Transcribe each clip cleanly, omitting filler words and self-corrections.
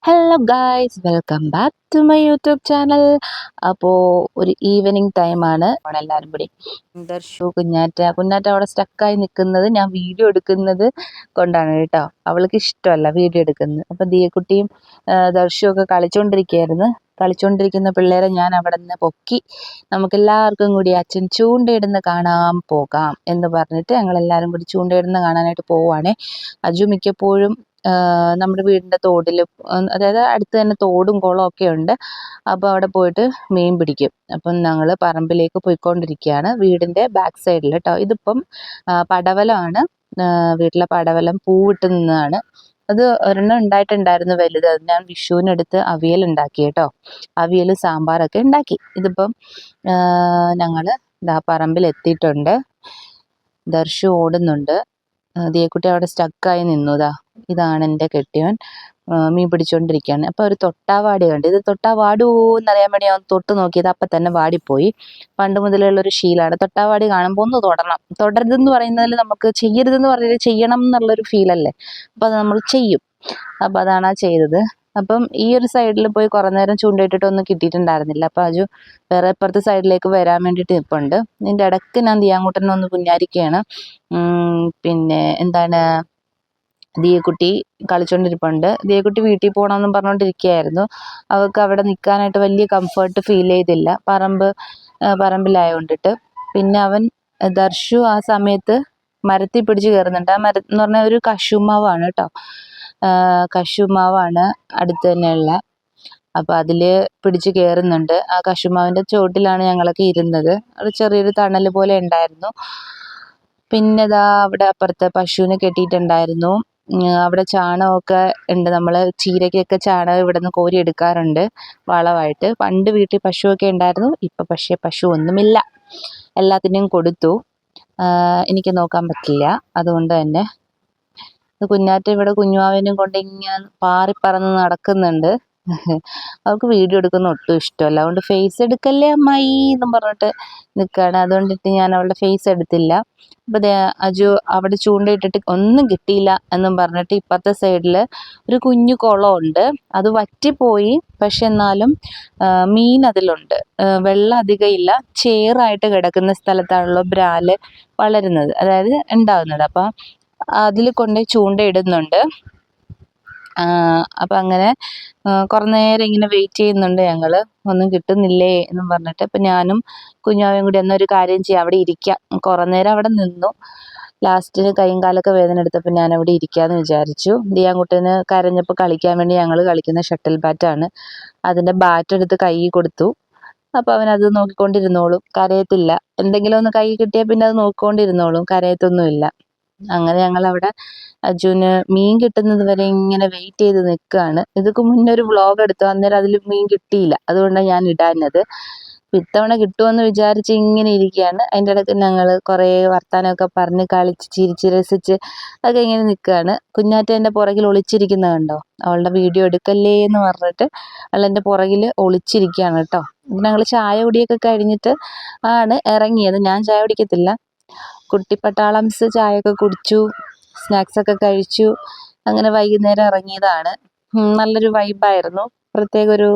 Hello guys, welcome back to my YouTube channel. അപ്പോൾ ഒരു evening ടൈമാണ്. എല്ലാവരും കൂടി ദർശു കുഞ്ഞാറ്റ അവിടെ സ്റ്റക്കായി നിൽക്കുന്നത് ഞാൻ വീഡിയോ എടുക്കുന്നത് കൊണ്ടാണ് കേട്ടോ. അവൾക്ക് ഇഷ്ടമല്ല വീഡിയോ എടുക്കുന്നത്. അപ്പം ദിയക്കുട്ടിയും ദർശു ഒക്കെ കളിച്ചുകൊണ്ടിരിക്കുന്ന പിള്ളേരെ ഞാൻ അവിടെ നിന്ന് പൊക്കി നമുക്കെല്ലാവർക്കും കൂടി അച്ഛൻ ചൂണ്ടയിടുന്ന കാണാൻ പോകാം എന്ന് പറഞ്ഞിട്ട് ഞങ്ങളെല്ലാവരും കൂടി ചൂണ്ടയിടുന്ന കാണാനായിട്ട് പോവുകയാണേ. അജു മിക്കപ്പോഴും നമ്മുടെ വീടിൻ്റെ തോടിൽ, അതായത് അടുത്ത് തന്നെ തോടും കുളവും ഒക്കെ ഉണ്ട്. അപ്പോൾ അവിടെ പോയിട്ട് മീൻ പിടിക്കും. അപ്പം ഞങ്ങൾ പറമ്പിലേക്ക് പോയിക്കൊണ്ടിരിക്കുകയാണ്, വീടിൻ്റെ ബാക്ക് സൈഡിൽ കേട്ടോ. ഇതിപ്പം പടവലമാണ്, വീട്ടിലെ പടവലം പൂവിട്ട് നിന്നതാണ്. അത് ഒരെണ്ണം ഉണ്ടായിട്ടുണ്ടായിരുന്നു വലുത്. അത് ഞാൻ വിഷുവിനെടുത്ത് അവിയൽ ഉണ്ടാക്കി കേട്ടോ. അവിയൽ സാമ്പാറൊക്കെ ഉണ്ടാക്കി. ഇതിപ്പം ഞങ്ങൾ പറമ്പിൽ എത്തിയിട്ടുണ്ട്. ദർശു ഓടുന്നുണ്ട്. ദിയക്കുട്ടി അവിടെ സ്റ്റക്കായി നിന്നു. ഇതാണ് എൻ്റെ കെട്ടിയവൻ, മീൻ പിടിച്ചുകൊണ്ടിരിക്കുകയാണ്. അപ്പോൾ ഒരു തൊട്ടാവാടി കണ്ട്. ഇത് തൊട്ടാവാടുമോ എന്നറിയാൻ വേണ്ടി ഞാൻ തൊട്ട് നോക്കിയത്, അപ്പം തന്നെ വാടിപ്പോയി. പണ്ട് മുതലുള്ളൊരു ശീലമാണ്, തൊട്ടാവാടി കാണുമ്പോൾ ഒന്ന് തൊടണം. തൊടരുതെന്ന് പറയുന്നതിൽ നമുക്ക് ചെയ്യരുതെന്ന് പറഞ്ഞാൽ ചെയ്യണം എന്നുള്ളൊരു ഫീലല്ലേ. അപ്പോൾ അത് നമ്മൾ ചെയ്യും. അപ്പോൾ അതാണ് ചെയ്തത്. അപ്പം ഈ ഒരു സൈഡിൽ പോയി കുറേ നേരം ചൂണ്ടയിട്ടിട്ട് ഒന്നും കിട്ടിയിട്ടുണ്ടായിരുന്നില്ല. അപ്പോൾ അജു വേറെ ഇപ്പുറത്തെ സൈഡിലേക്ക് വരാൻ വേണ്ടിയിട്ട് നിൽപ്പുണ്ട്. ഇതിൻ്റെ ഇടയ്ക്ക് ഞാൻ ദിയാങ്കുട്ടനെ ഒന്ന് പുന്നാരിക്കുകയാണ്. പിന്നെ എന്താണ്, ദിയക്കുട്ടി കളിച്ചുകൊണ്ടിരിപ്പുണ്ട്. ദിയക്കുട്ടി വീട്ടിൽ പോകണമെന്നും പറഞ്ഞുകൊണ്ടിരിക്കുകയായിരുന്നു. അവൾക്ക് അവിടെ നിൽക്കാനായിട്ട് വലിയ കംഫർട്ട് ഫീൽ ചെയ്തില്ല, പറമ്പിലായതുകൊണ്ടിട്ട്. പിന്നെ ദർശു ആ സമയത്ത് മരത്തിൽ പിടിച്ച് കയറുന്നുണ്ട്. ആ മരം എന്ന് പറഞ്ഞാൽ ഒരു കശുമാവാണ് കേട്ടോ. കശുമാവാണ് അടുത്ത് തന്നെയുള്ള. അപ്പോൾ അതിൽ പിടിച്ച് കയറുന്നുണ്ട്. ആ കശുമാവിൻ്റെ ചുവട്ടിലാണ് ഞങ്ങളൊക്കെ ഇരുന്നത്. അത് ചെറിയൊരു തണൽ പോലെ ഉണ്ടായിരുന്നു. പിന്നെ അവിടെ അപ്പുറത്ത് പശുവിനെ കെട്ടിയിട്ടുണ്ടായിരുന്നു. അവിടെ ചാണകമൊക്കെ ഉണ്ട്. നമ്മൾ ചീരയ്ക്കൊക്കെ ചാണകം ഇവിടെ നിന്ന് കോരി എടുക്കാറുണ്ട് വളമായിട്ട്. പണ്ട് വീട്ടിൽ പശുവൊക്കെ ഉണ്ടായിരുന്നു. ഇപ്പം പക്ഷേ പശു ഒന്നുമില്ല, എല്ലാത്തിനെയും കൊടുത്തു. എനിക്ക് നോക്കാൻ പറ്റില്ല, അതുകൊണ്ട് തന്നെ കുഞ്ഞാറ്റ ഇവിടെ കുഞ്ഞുമാവിനെയും കൊണ്ട് ഇങ്ങനെ പാറിപ്പറന്ന് നടക്കുന്നുണ്ട്. അവൾക്ക് വീഡിയോ എടുക്കുന്ന ഒട്ടും ഇഷ്ടമല്ല. അതുകൊണ്ട് ഫേസ് എടുക്കല്ലേ അമ്മായി എന്നും പറഞ്ഞിട്ട് നിൽക്കുകയാണ്. അതുകൊണ്ടിട്ട് ഞാൻ അവളുടെ ഫേസ് എടുത്തില്ല. അപ്പോൾ അജു അവിടെ ചൂണ്ടയിട്ടിട്ട് ഒന്നും കിട്ടിയില്ല എന്നും പറഞ്ഞിട്ട് ഇപ്പുറത്തെ സൈഡിൽ ഒരു കുഞ്ഞു കുളമുണ്ട്. അത് വറ്റിപ്പോയി, പക്ഷെ എന്നാലും മീൻ അതിലുണ്ട്. വെള്ളം അധികം ഇല്ല, ചേറായിട്ട് കിടക്കുന്ന സ്ഥലത്താണല്ലോ ബ്രാല് വളരുന്നത്, അതായത് ഉണ്ടാകുന്നത്. അപ്പം അതിൽ കൊണ്ട് ചൂണ്ടയിടുന്നുണ്ട്. അപ്പം അങ്ങനെ കുറേ നേരം ഇങ്ങനെ വെയിറ്റ് ചെയ്യുന്നുണ്ട് ഞങ്ങൾ, ഒന്നും കിട്ടുന്നില്ലേ എന്നും പറഞ്ഞിട്ട്. അപ്പം ഞാനും കുഞ്ഞാവയും കൂടി എന്നൊരു കാര്യം ചെയ്യാം, അവിടെ ഇരിക്കാം. കുറേ നേരം അവിടെ നിന്നു. ലാസ്റ്റിന് കൈയും കാലൊക്കെ വേദന എടുത്തപ്പോൾ ഞാൻ അവിടെ ഇരിക്കാമെന്ന് വിചാരിച്ചു. ദിയാങ്കുട്ടന് കരഞ്ഞപ്പോൾ കളിക്കാൻ വേണ്ടി ഞങ്ങൾ കളിക്കുന്ന ഷട്ടിൽ ബാറ്റാണ്. അതിൻ്റെ ബാറ്റ് എടുത്ത് കൈ കൊടുത്തു. അപ്പോൾ അവനത് നോക്കിക്കൊണ്ടിരുന്നോളും, കരയത്തില്ല. എന്തെങ്കിലും ഒന്ന് കൈ കിട്ടിയാൽ പിന്നെ അത് നോക്കിക്കൊണ്ടിരുന്നോളും, കരയത്തൊന്നുമില്ല. അങ്ങനെ ഞങ്ങളവിടെ അജുവിന് മീൻ കിട്ടുന്നത് വരെ ഇങ്ങനെ വെയിറ്റ് ചെയ്ത് നിൽക്കുകയാണ്. ഇതൊക്കെ മുന്നേ ഒരു വ്ളോഗ് എടുത്തു, അന്നേരം അതിൽ മീൻ കിട്ടിയില്ല, അതുകൊണ്ടാണ് ഞാൻ ഇടാഞ്ഞത്. ഇത്തവണ കിട്ടുമെന്ന് വിചാരിച്ച് ഇങ്ങനെ ഇരിക്കുകയാണ്. അതിൻ്റെ ഇടയ്ക്ക് ഞങ്ങൾ കുറേ വർത്താനമൊക്കെ പറഞ്ഞ് കളിച്ച് ചിരിച്ച് രസിച്ച് ഒക്കെ ഇങ്ങനെ നിൽക്കുകയാണ്. കുഞ്ഞാറ്റ എൻ്റെ പുറകിൽ ഒളിച്ചിരിക്കുന്നത് കണ്ടോ, അവളുടെ വീഡിയോ എടുക്കല്ലേ എന്ന് പറഞ്ഞിട്ട് അവളെൻ്റെ പുറകിൽ ഒളിച്ചിരിക്കുകയാണ് കേട്ടോ. ഞങ്ങൾ ചായ കുടിയൊക്കെ കഴിഞ്ഞിട്ട് ആണ് ഇറങ്ങിയത്. ഞാൻ ചായ കുടിക്കത്തില്ല. കുട്ടിപ്പട്ടാളംസ് ചായയൊക്കെ കുടിച്ചു, സ്നാക്സൊക്കെ കഴിച്ചു. അങ്ങനെ വൈകുന്നേരം ഇറങ്ങിയതാണ്. നല്ലൊരു വൈബായിരുന്നു, പ്രത്യേക ഒരു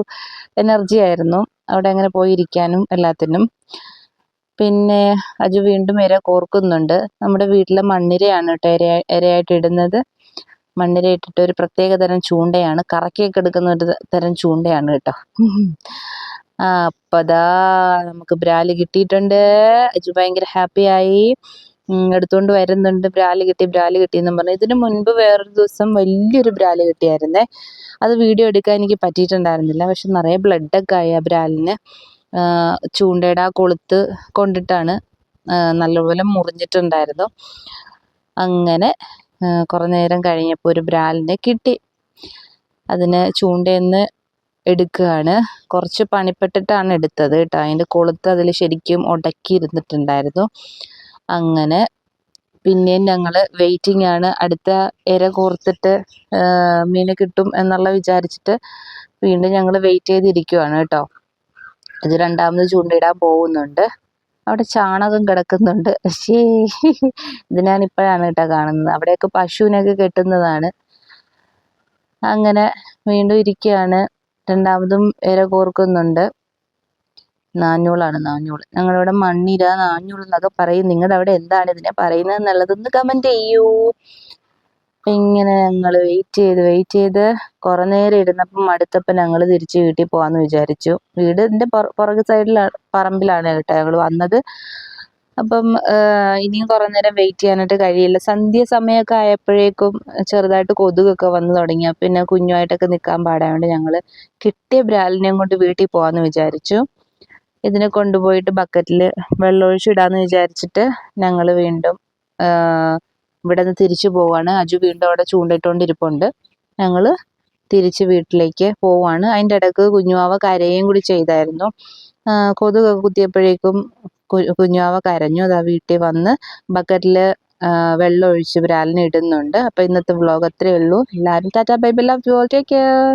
എനർജി ആയിരുന്നു അവിടെ അങ്ങനെ പോയിരിക്കാനും എല്ലാത്തിനും. പിന്നെ അജു വീണ്ടും ഇര കോർക്കുന്നുണ്ട്. നമ്മുടെ വീട്ടിലെ മണ്ണിരയാണ് കേട്ടോ ഇരയായിട്ട് ഇടുന്നത്. മണ്ണിര ഇട്ടിട്ട് ഒരു പ്രത്യേക തരം ചൂണ്ടയാണ്, കറക്കിയൊക്കെ എടുക്കുന്ന ഒരു തരം ചൂണ്ടയാണ് കേട്ടോ. അപ്പം നമുക്ക് ബ്രാല് കിട്ടിയിട്ടുണ്ട്. അജു ഭയങ്കര ഹാപ്പിയായി, എടുത്തുകൊണ്ട് വരുന്നുണ്ട്. ബ്രാല് കിട്ടി എന്നും പറഞ്ഞു. ഇതിനു മുൻപ് വേറൊരു ദിവസം വലിയൊരു ബ്രാല് കിട്ടിയായിരുന്നേ. അത് വീഡിയോ എടുക്കാൻ എനിക്ക് പറ്റിയിട്ടുണ്ടായിരുന്നില്ല, പക്ഷെ നിറയെ ബ്ലഡൊക്കെ ആയി ആ ബ്രാലിന്. ചൂണ്ടയുടെ ആ കൊളുത്ത് കൊണ്ടിട്ടാണ് നല്ലപോലെ മുറിഞ്ഞിട്ടുണ്ടായിരുന്നു. അങ്ങനെ കുറേ നേരം കഴിഞ്ഞപ്പോൾ ഒരു ബ്രാലിനെ കിട്ടി. അതിന് ചൂണ്ടയെന്ന് എടുക്കുകയാണ്. കുറച്ച് പണിപ്പെട്ടിട്ടാണ് എടുത്തത് കേട്ടോ. അതിൻ്റെ കൊളുത്ത് അതിൽ ശരിക്കും ഉടക്കിയിരുന്നിട്ടുണ്ടായിരുന്നു. അങ്ങനെ പിന്നെയും ഞങ്ങൾ വെയിറ്റിംഗ് ആണ്, അടുത്ത ഇര കോർത്തിട്ട് മീനെ കിട്ടും എന്നുള്ള വിചാരിച്ചിട്ട് വീണ്ടും ഞങ്ങൾ വെയിറ്റ് ചെയ്തിരിക്കുകയാണ് കേട്ടോ. ഇത് രണ്ടാമത് ചൂണ്ടയിടാൻ പോകുന്നുണ്ട്. അവിടെ ചാണകം കിടക്കുന്നുണ്ട്. പക്ഷേ ഇത് ഞാൻ ഇപ്പോഴാണ് കേട്ടോ കാണുന്നത്. അവിടെയൊക്കെ പശുവിനൊക്കെ കെട്ടുന്നതാണ്. അങ്ങനെ വീണ്ടും ഇരിക്കുകയാണ്. രണ്ടാമതും ഇര കോർക്കുന്നുണ്ട്. നാഞ്ഞൂളാണ്, നാഞ്ഞൂൾ. ഞങ്ങളിവിടെ മണ്ണിര, നാഞ്ഞൂൾ എന്നൊക്കെ പറയും. നിങ്ങളുടെ അവിടെ എന്താണ് ഇതിനെ പറയുന്നത് എന്നുള്ളതൊന്ന് കമന്റ് ചെയ്യൂ. ഇങ്ങനെ ഞങ്ങൾ വെയിറ്റ് ചെയ്ത് കുറെ നേരം ഇരുന്നപ്പം മടുത്തപ്പം ഞങ്ങൾ തിരിച്ച് വീട്ടിൽ പോകാമെന്ന് വിചാരിച്ചു. വീടിൻ്റെ പുറകു സൈഡിലാണ്, പറമ്പിലാണ് കേട്ടോ ഞങ്ങൾ വന്നത്. അപ്പം ഇനിയും കുറേ നേരം വെയിറ്റ് ചെയ്യാനായിട്ട് കഴിയില്ല. സന്ധ്യ സമയമൊക്കെ ആയപ്പോഴേക്കും ചെറുതായിട്ട് കൊതുകൊക്കെ വന്നു തുടങ്ങി. പിന്നെ കുഞ്ഞുമായിട്ടൊക്കെ നിൽക്കാൻ പാടായതുകൊണ്ട് ഞങ്ങൾ കിട്ടിയ ബ്രാലിനെയും കൊണ്ട് വീട്ടിൽ പോകാമെന്ന് വിചാരിച്ചു. ഇതിനെ കൊണ്ടുപോയിട്ട് ബക്കറ്റിൽ വെള്ളമൊഴിച്ചിടാമെന്ന് വിചാരിച്ചിട്ട് ഞങ്ങൾ വീണ്ടും ഇവിടെ നിന്ന് തിരിച്ചു പോവാണ്. അജു വീണ്ടും അവിടെ ചൂണ്ടിട്ടുകൊണ്ടിരിപ്പുണ്ട്. ഞങ്ങൾ തിരിച്ച് വീട്ടിലേക്ക് പോവാണ്. അതിൻ്റെ ഇടയ്ക്ക് കുഞ്ഞുവാവ കരയുകയും കൂടി ചെയ്തായിരുന്നു. കൊതുകൊക്കെ കുത്തിയപ്പോഴേക്കും കുഞ്ഞുവാവ കരഞ്ഞു. അതാ വീട്ടിൽ വന്ന് ബക്കറ്റിൽ വെള്ളം ഒഴിച്ച് ബ്രാലിന് ഇടുന്നുണ്ട്. അപ്പോൾ ഇന്നത്തെ വ്ലോഗ് അത്രയേ ഉള്ളൂ. എല്ലാവരും tata bye bye, love you all, take care.